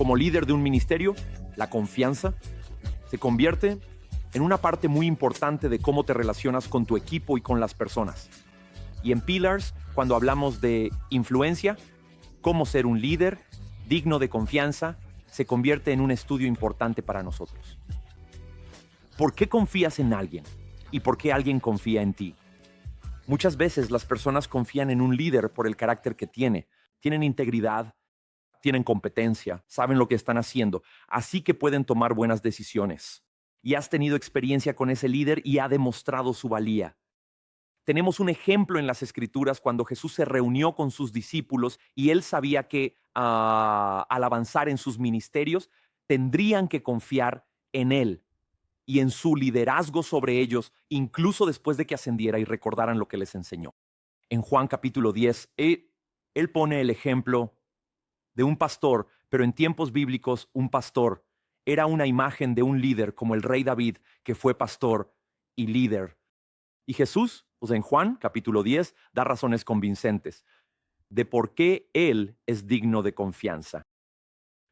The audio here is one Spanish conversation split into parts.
Como líder de un ministerio, la confianza se convierte en una parte muy importante de cómo te relacionas con tu equipo y con las personas. Y en Pillars, cuando hablamos de influencia, cómo ser un líder digno de confianza, se convierte en un estudio importante para nosotros. ¿Por qué confías en alguien? ¿Y por qué alguien confía en ti? Muchas veces las personas confían en un líder por el carácter que tiene. Tienen integridad, tienen competencia, saben lo que están haciendo, así que pueden tomar buenas decisiones. Y has tenido experiencia con ese líder y ha demostrado su valía. Tenemos un ejemplo en las Escrituras cuando Jesús se reunió con sus discípulos y él sabía que al avanzar en sus ministerios tendrían que confiar en él y en su liderazgo sobre ellos, incluso después de que ascendiera y recordaran lo que les enseñó. En Juan capítulo 10, él pone el ejemplo de un pastor, pero en tiempos bíblicos un pastor era una imagen de un líder como el rey David, que fue pastor y líder. Y Jesús, en Juan capítulo 10, da razones convincentes de por qué Él es digno de confianza.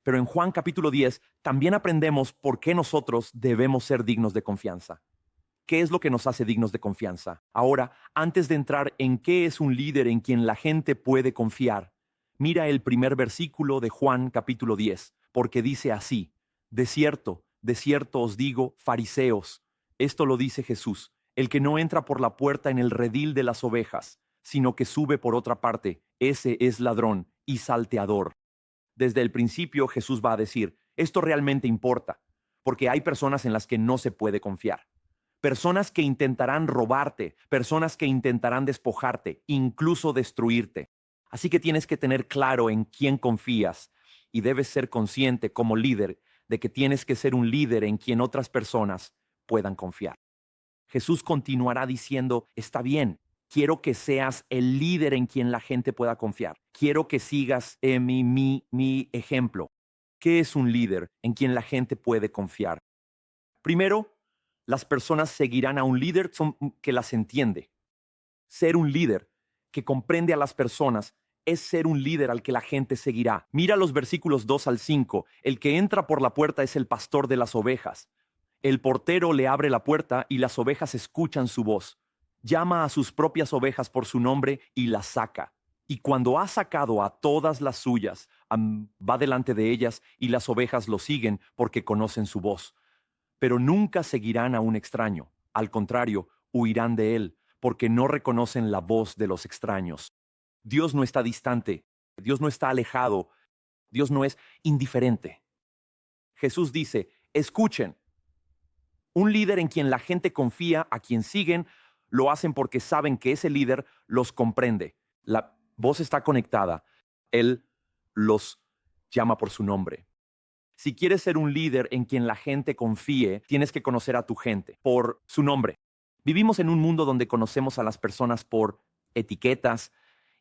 Pero en Juan capítulo 10 también aprendemos por qué nosotros debemos ser dignos de confianza. ¿Qué es lo que nos hace dignos de confianza? Ahora, antes de entrar en qué es un líder en quien la gente puede confiar, mira el primer versículo de Juan capítulo 10, porque dice así: de cierto os digo, fariseos, esto lo dice Jesús, el que no entra por la puerta en el redil de las ovejas, sino que sube por otra parte, ese es ladrón y salteador. Desde el principio Jesús va a decir, esto realmente importa, porque hay personas en las que no se puede confiar. Personas que intentarán robarte, personas que intentarán despojarte, incluso destruirte. Así que tienes que tener claro en quién confías y debes ser consciente como líder de que tienes que ser un líder en quien otras personas puedan confiar. Jesús continuará diciendo, está bien, quiero que seas el líder en quien la gente pueda confiar. Quiero que sigas mi ejemplo. ¿Qué es un líder en quien la gente puede confiar? Primero, las personas seguirán a un líder que las entiende. Ser un líder que comprende a las personas es ser un líder al que la gente seguirá. Mira los versículos 2 al 5. El que entra por la puerta es el pastor de las ovejas. El portero le abre la puerta y las ovejas escuchan su voz. Llama a sus propias ovejas por su nombre y las saca. Y cuando ha sacado a todas las suyas, va delante de ellas y las ovejas lo siguen porque conocen su voz. Pero nunca seguirán a un extraño. Al contrario, huirán de él, porque no reconocen la voz de los extraños. Dios no está distante, Dios no está alejado, Dios no es indiferente. Jesús dice, escuchen. Un líder en quien la gente confía, a quien siguen, lo hacen porque saben que ese líder los comprende. La voz está conectada. Él los llama por su nombre. Si quieres ser un líder en quien la gente confíe, tienes que conocer a tu gente por su nombre. Vivimos en un mundo donde conocemos a las personas por etiquetas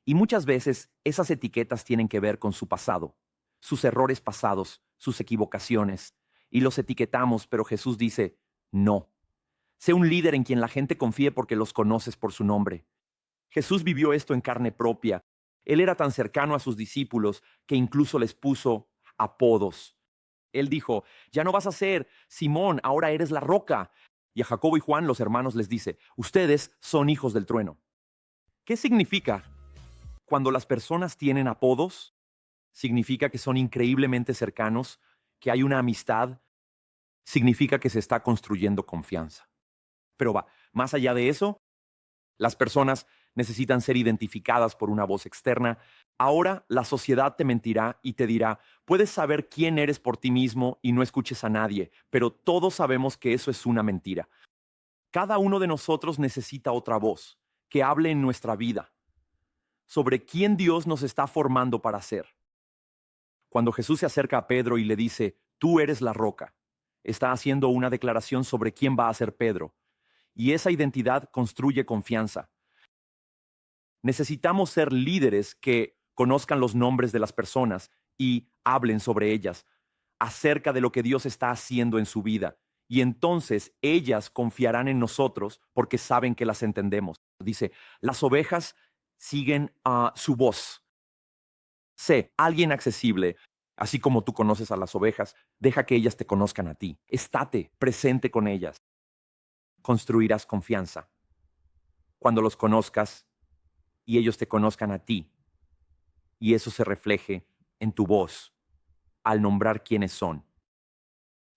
y muchas veces esas etiquetas tienen que ver con su pasado, sus errores pasados, sus equivocaciones, y los etiquetamos, pero Jesús dice, no. Sé un líder en quien la gente confíe porque los conoces por su nombre. Jesús vivió esto en carne propia. Él era tan cercano a sus discípulos que incluso les puso apodos. Él dijo, ya no vas a ser Simón, ahora eres la roca. Y a Jacobo y Juan, los hermanos, les dice, ustedes son hijos del trueno. ¿Qué significa? Cuando las personas tienen apodos, significa que son increíblemente cercanos, que hay una amistad, significa que se está construyendo confianza. Pero más allá de eso, las personas necesitan ser identificadas por una voz externa. Ahora la sociedad te mentirá y te dirá, puedes saber quién eres por ti mismo y no escuches a nadie, pero todos sabemos que eso es una mentira. Cada uno de nosotros necesita otra voz que hable en nuestra vida sobre quién Dios nos está formando para ser. Cuando Jesús se acerca a Pedro y le dice, tú eres la roca, está haciendo una declaración sobre quién va a ser Pedro. Y esa identidad construye confianza. Necesitamos ser líderes que conozcan los nombres de las personas y hablen sobre ellas, acerca de lo que Dios está haciendo en su vida. Y entonces ellas confiarán en nosotros porque saben que las entendemos. Dice, las ovejas siguen a su voz. Sé, alguien accesible, Así como tú conoces a las ovejas, deja que ellas te conozcan a ti. Estate presente con ellas. Construirás confianza. Cuando los conozcas y ellos te conozcan a ti, y eso se refleje en tu voz al nombrar quiénes son.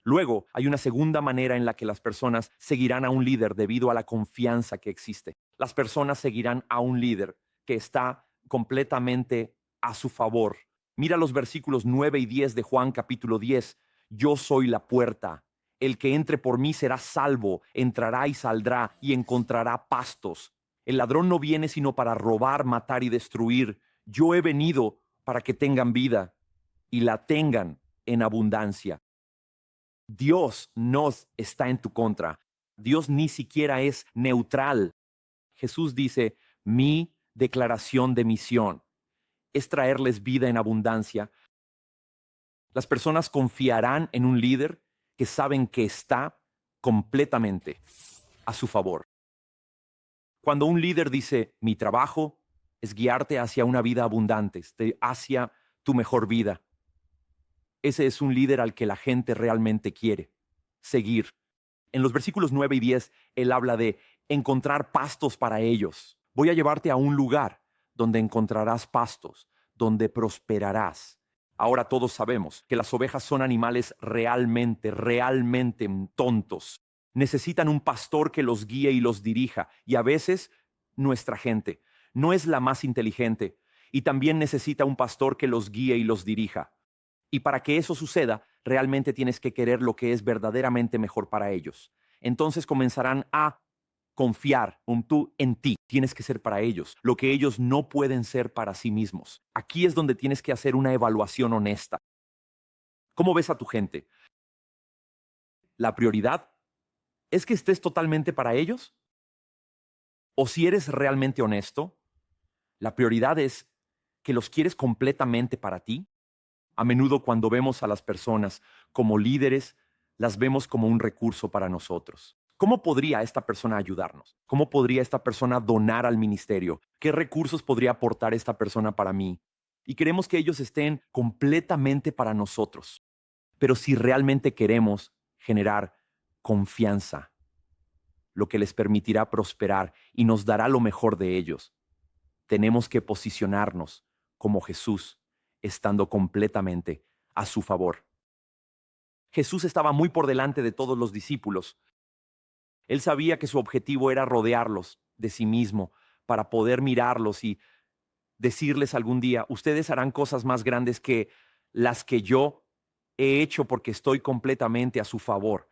Luego, hay una segunda manera en la que las personas seguirán a un líder debido a la confianza que existe. Las personas seguirán a un líder que está completamente a su favor. Mira los versículos 9 y 10 de Juan capítulo 10. Yo soy la puerta. El que entre por mí será salvo, entrará y saldrá y encontrará pastos. El ladrón no viene sino para robar, matar y destruir. Yo he venido para que tengan vida y la tengan en abundancia. Dios no está en tu contra. Dios ni siquiera es neutral. Jesús dice, mi declaración de misión es traerles vida en abundancia. Las personas confiarán en un líder que saben que está completamente a su favor. Cuando un líder dice, mi trabajo es guiarte hacia una vida abundante, hacia tu mejor vida, ese es un líder al que la gente realmente quiere seguir. En los versículos 9 y 10, él habla de encontrar pastos para ellos. Voy a llevarte a un lugar donde encontrarás pastos, donde prosperarás. Ahora todos sabemos que las ovejas son animales realmente tontos. Necesitan un pastor que los guíe y los dirija. Y a veces nuestra gente no es la más inteligente y también necesita un pastor que los guíe y los dirija. Y para que eso suceda, realmente tienes que querer lo que es verdaderamente mejor para ellos. Entonces comenzarán a confiar en ti. Tienes que ser para ellos lo que ellos no pueden ser para sí mismos. Aquí es donde tienes que hacer una evaluación honesta. ¿Cómo ves a tu gente? ¿La prioridad es que estés totalmente para ellos? ¿O si eres realmente honesto, la prioridad es que los quieres completamente para ti? A menudo cuando vemos a las personas como líderes, las vemos como un recurso para nosotros. ¿Cómo podría esta persona ayudarnos? ¿Cómo podría esta persona donar al ministerio? ¿Qué recursos podría aportar esta persona para mí? Y queremos que ellos estén completamente para nosotros. Pero si realmente queremos generar confianza, lo que les permitirá prosperar y nos dará lo mejor de ellos, tenemos que posicionarnos como Jesús, estando completamente a su favor. Jesús estaba muy por delante de todos los discípulos. Él sabía que su objetivo era rodearlos de sí mismo para poder mirarlos y decirles algún día, ustedes harán cosas más grandes que las que yo he hecho porque estoy completamente a su favor.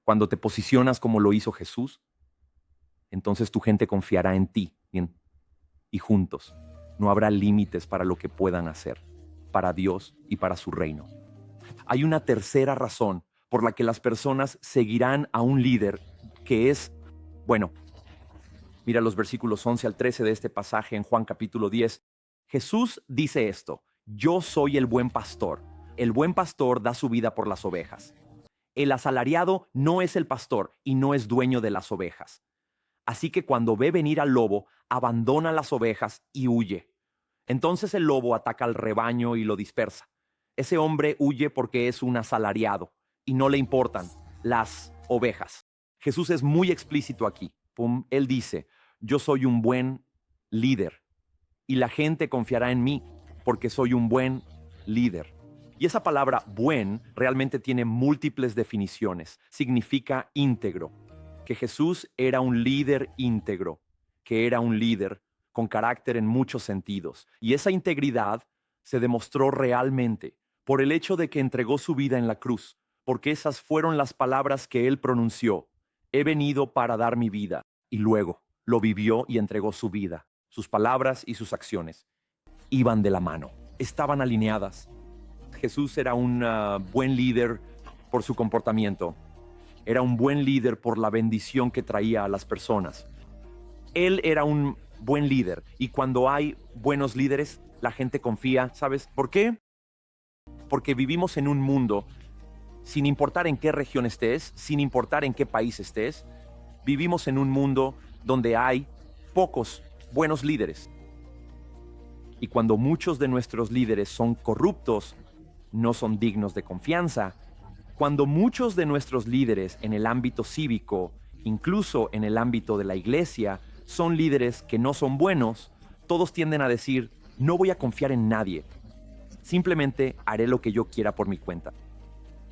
Cuando te posicionas como lo hizo Jesús, entonces tu gente confiará en ti. Bien. Y juntos no habrá límites para lo que puedan hacer, para Dios y para su reino. Hay una tercera razón por la que las personas seguirán a un líder que es, mira los versículos 11 al 13 de este pasaje en Juan capítulo 10. Jesús dice esto, yo soy el buen pastor da su vida por las ovejas. El asalariado no es el pastor y no es dueño de las ovejas. Así que cuando ve venir al lobo, abandona las ovejas y huye. Entonces el lobo ataca al rebaño y lo dispersa. Ese hombre huye porque es un asalariado y no le importan las ovejas. Jesús es muy explícito aquí. Él dice, yo soy un buen líder y la gente confiará en mí porque soy un buen líder. Y esa palabra buen realmente tiene múltiples definiciones. Significa íntegro, que Jesús era un líder íntegro, que era un líder con carácter en muchos sentidos. Y esa integridad se demostró realmente por el hecho de que entregó su vida en la cruz, porque esas fueron las palabras que él pronunció. He venido para dar mi vida. Y luego lo vivió y entregó su vida. Sus palabras y sus acciones iban de la mano, estaban alineadas. Jesús era un buen líder por su comportamiento. Era un buen líder por la bendición que traía a las personas. Él era un buen líder y cuando hay buenos líderes, la gente confía. ¿Sabes por qué? Porque vivimos en un mundo, sin importar en qué región estés, sin importar en qué país estés, vivimos en un mundo donde hay pocos buenos líderes. Y cuando muchos de nuestros líderes son corruptos, no son dignos de confianza, cuando muchos de nuestros líderes en el ámbito cívico, incluso en el ámbito de la iglesia, son líderes que no son buenos, todos tienden a decir, no voy a confiar en nadie, simplemente haré lo que yo quiera por mi cuenta.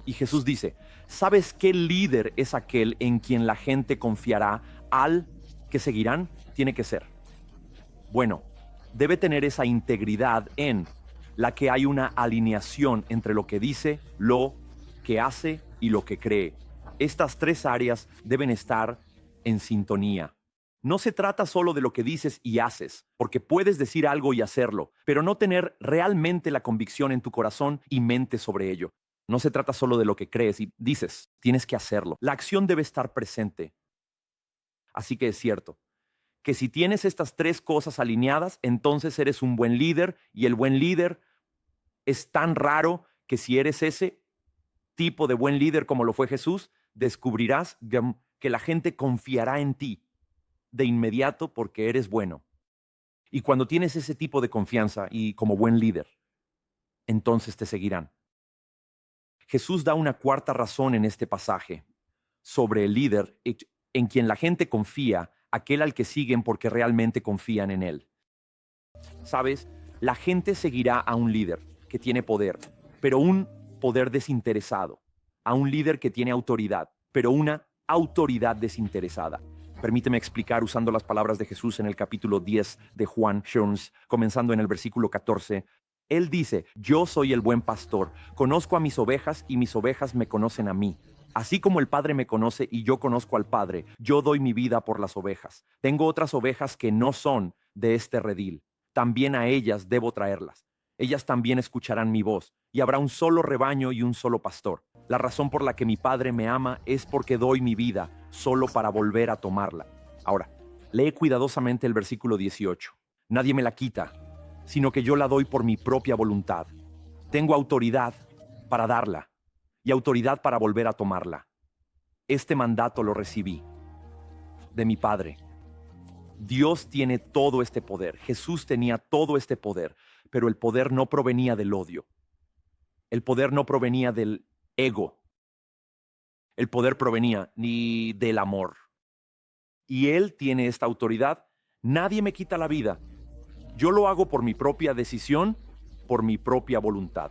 Y Jesús dice, ¿sabes qué líder es aquel en quien la gente confiará? Al que seguirán, tiene que ser. Bueno, debe tener esa integridad en la que hay una alineación entre lo que dice, lo que hace y lo que cree. Estas tres áreas deben estar en sintonía. No se trata solo de lo que dices y haces, porque puedes decir algo y hacerlo, pero no tener realmente la convicción en tu corazón y mente sobre ello. No se trata solo de lo que crees y dices, tienes que hacerlo. La acción debe estar presente. Así que es cierto que si tienes estas tres cosas alineadas, entonces eres un buen líder, y el buen líder es tan raro que si eres ese tipo de buen líder como lo fue Jesús, descubrirás que la gente confiará en ti de inmediato porque eres bueno. Y cuando tienes ese tipo de confianza y como buen líder, entonces te seguirán. Jesús da una cuarta razón en este pasaje sobre el líder en quien la gente confía, aquel al que siguen porque realmente confían en él. ¿Sabes? La gente seguirá a un líder que tiene poder, pero un poder desinteresado, a un líder que tiene autoridad, pero una autoridad desinteresada. Permíteme explicar usando las palabras de Jesús en el capítulo 10 de Juan Jones, comenzando en el versículo 14. Él dice, yo soy el buen pastor, conozco a mis ovejas y mis ovejas me conocen a mí. Así como el Padre me conoce y yo conozco al Padre, yo doy mi vida por las ovejas. Tengo otras ovejas que no son de este redil. También a ellas debo traerlas. Ellas también escucharán mi voz, y habrá un solo rebaño y un solo pastor. La razón por la que mi Padre me ama es porque doy mi vida solo para volver a tomarla. Ahora, lee cuidadosamente el versículo 18. Nadie me la quita, sino que yo la doy por mi propia voluntad. Tengo autoridad para darla y autoridad para volver a tomarla. Este mandato lo recibí de mi Padre. Dios tiene todo este poder. Jesús tenía todo este poder, pero el poder no provenía del odio. El poder no provenía del ego. El poder provenía ni del amor. Y Él tiene esta autoridad. Nadie me quita la vida. Yo lo hago por mi propia decisión, por mi propia voluntad.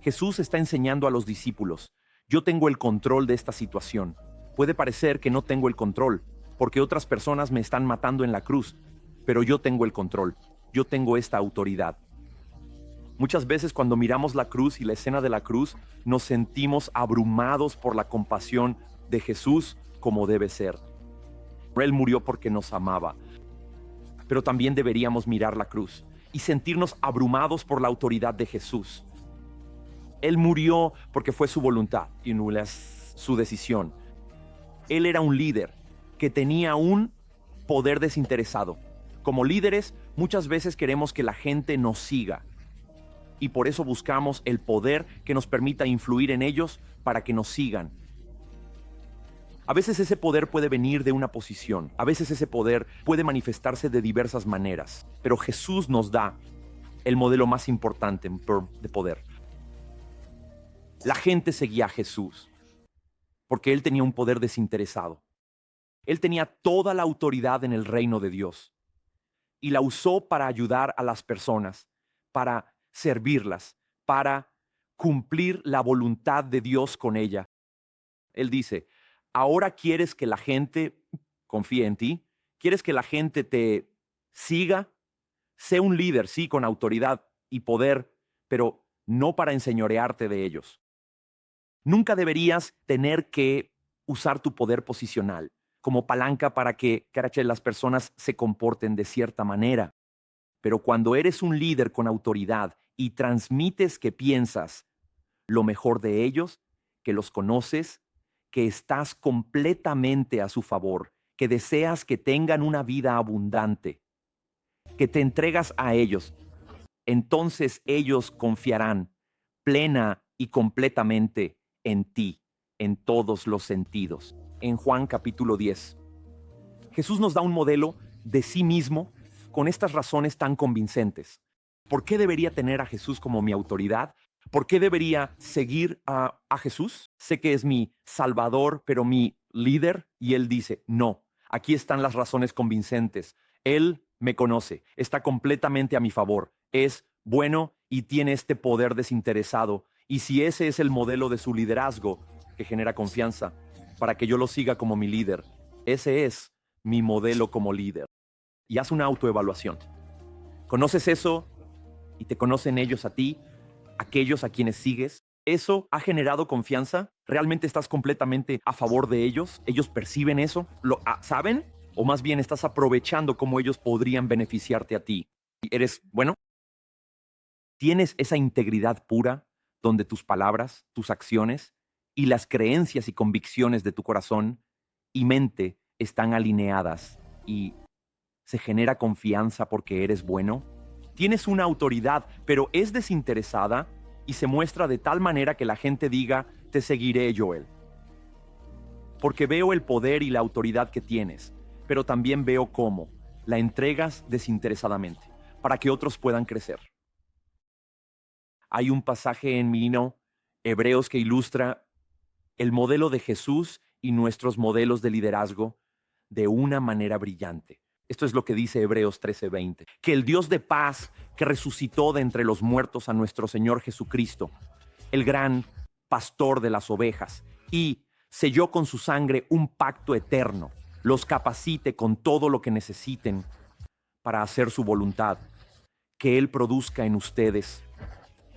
Jesús está enseñando a los discípulos, yo tengo el control de esta situación. Puede parecer que no tengo el control, porque otras personas me están matando en la cruz, pero yo tengo el control, yo tengo esta autoridad. Muchas veces cuando miramos la cruz y la escena de la cruz, nos sentimos abrumados por la compasión de Jesús como debe ser. Él murió porque nos amaba, pero también deberíamos mirar la cruz y sentirnos abrumados por la autoridad de Jesús. Él murió porque fue su voluntad y no es su decisión. Él era un líder que tenía un poder desinteresado. Como líderes, muchas veces queremos que la gente nos siga y por eso buscamos el poder que nos permita influir en ellos para que nos sigan. A veces ese poder puede venir de una posición, a veces ese poder puede manifestarse de diversas maneras, pero Jesús nos da el modelo más importante de poder. La gente seguía a Jesús porque Él tenía un poder desinteresado. Él tenía toda la autoridad en el reino de Dios y la usó para ayudar a las personas, para servirlas, para cumplir la voluntad de Dios con ella. Él dice, ¿ahora quieres que la gente confíe en ti? ¿Quieres que la gente te siga? Sé un líder, sí, con autoridad y poder, pero no para enseñorearte de ellos. Nunca deberías tener que usar tu poder posicional como palanca para que las personas se comporten de cierta manera. Pero cuando eres un líder con autoridad y transmites que piensas lo mejor de ellos, que los conoces, que estás completamente a su favor, que deseas que tengan una vida abundante, que te entregas a ellos, entonces ellos confiarán plena y completamente en ti, en todos los sentidos. En Juan capítulo 10, Jesús nos da un modelo de sí mismo con estas razones tan convincentes. ¿Por qué debería tener a Jesús como mi autoridad? ¿Por qué debería seguir a Jesús? Sé que es mi Salvador, pero mi líder. Y él dice, no, aquí están las razones convincentes. Él me conoce, está completamente a mi favor, es bueno y tiene este poder desinteresado. Y si ese es el modelo de su liderazgo, que genera confianza, para que yo lo siga como mi líder, ese es mi modelo como líder. Y haz una autoevaluación. ¿Conoces eso y te conocen ellos a ti, aquellos a quienes sigues? ¿Eso ha generado confianza? ¿Realmente estás completamente a favor de ellos? ¿Ellos perciben eso? ¿Lo saben? ¿O más bien estás aprovechando cómo ellos podrían beneficiarte a ti? ¿Eres bueno? ¿Tienes esa integridad pura donde tus palabras, tus acciones y las creencias y convicciones de tu corazón y mente están alineadas y se genera confianza porque eres bueno? Tienes una autoridad, pero es desinteresada y se muestra de tal manera que la gente diga, te seguiré, Joel. Porque veo el poder y la autoridad que tienes, pero también veo cómo la entregas desinteresadamente para que otros puedan crecer. Hay un pasaje en Hebreos, que ilustra el modelo de Jesús y nuestros modelos de liderazgo de una manera brillante. Esto es lo que dice Hebreos 13:20. Que el Dios de paz, que resucitó de entre los muertos a nuestro Señor Jesucristo, el gran pastor de las ovejas, y selló con su sangre un pacto eterno, los capacite con todo lo que necesiten para hacer su voluntad, que Él produzca en ustedes,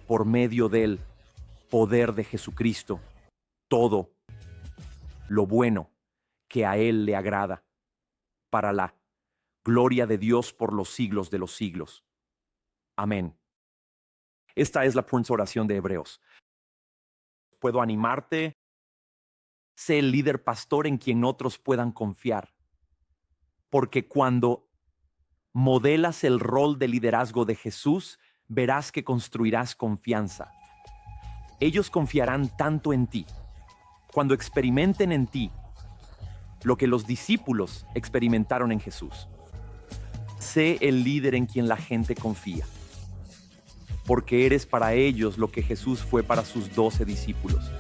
por medio del poder de Jesucristo, todo lo bueno que a Él le agrada, para la gloria de Dios por los siglos de los siglos. Amén. Esta es la pronta oración de Hebreos. Puedo animarte. Sé el líder pastor en quien otros puedan confiar. Porque cuando modelas el rol de liderazgo de Jesús, verás que construirás confianza. Ellos confiarán tanto en ti, cuando experimenten en ti lo que los discípulos experimentaron en Jesús. Sé el líder en quien la gente confía, porque eres para ellos lo que Jesús fue para sus 12 discípulos.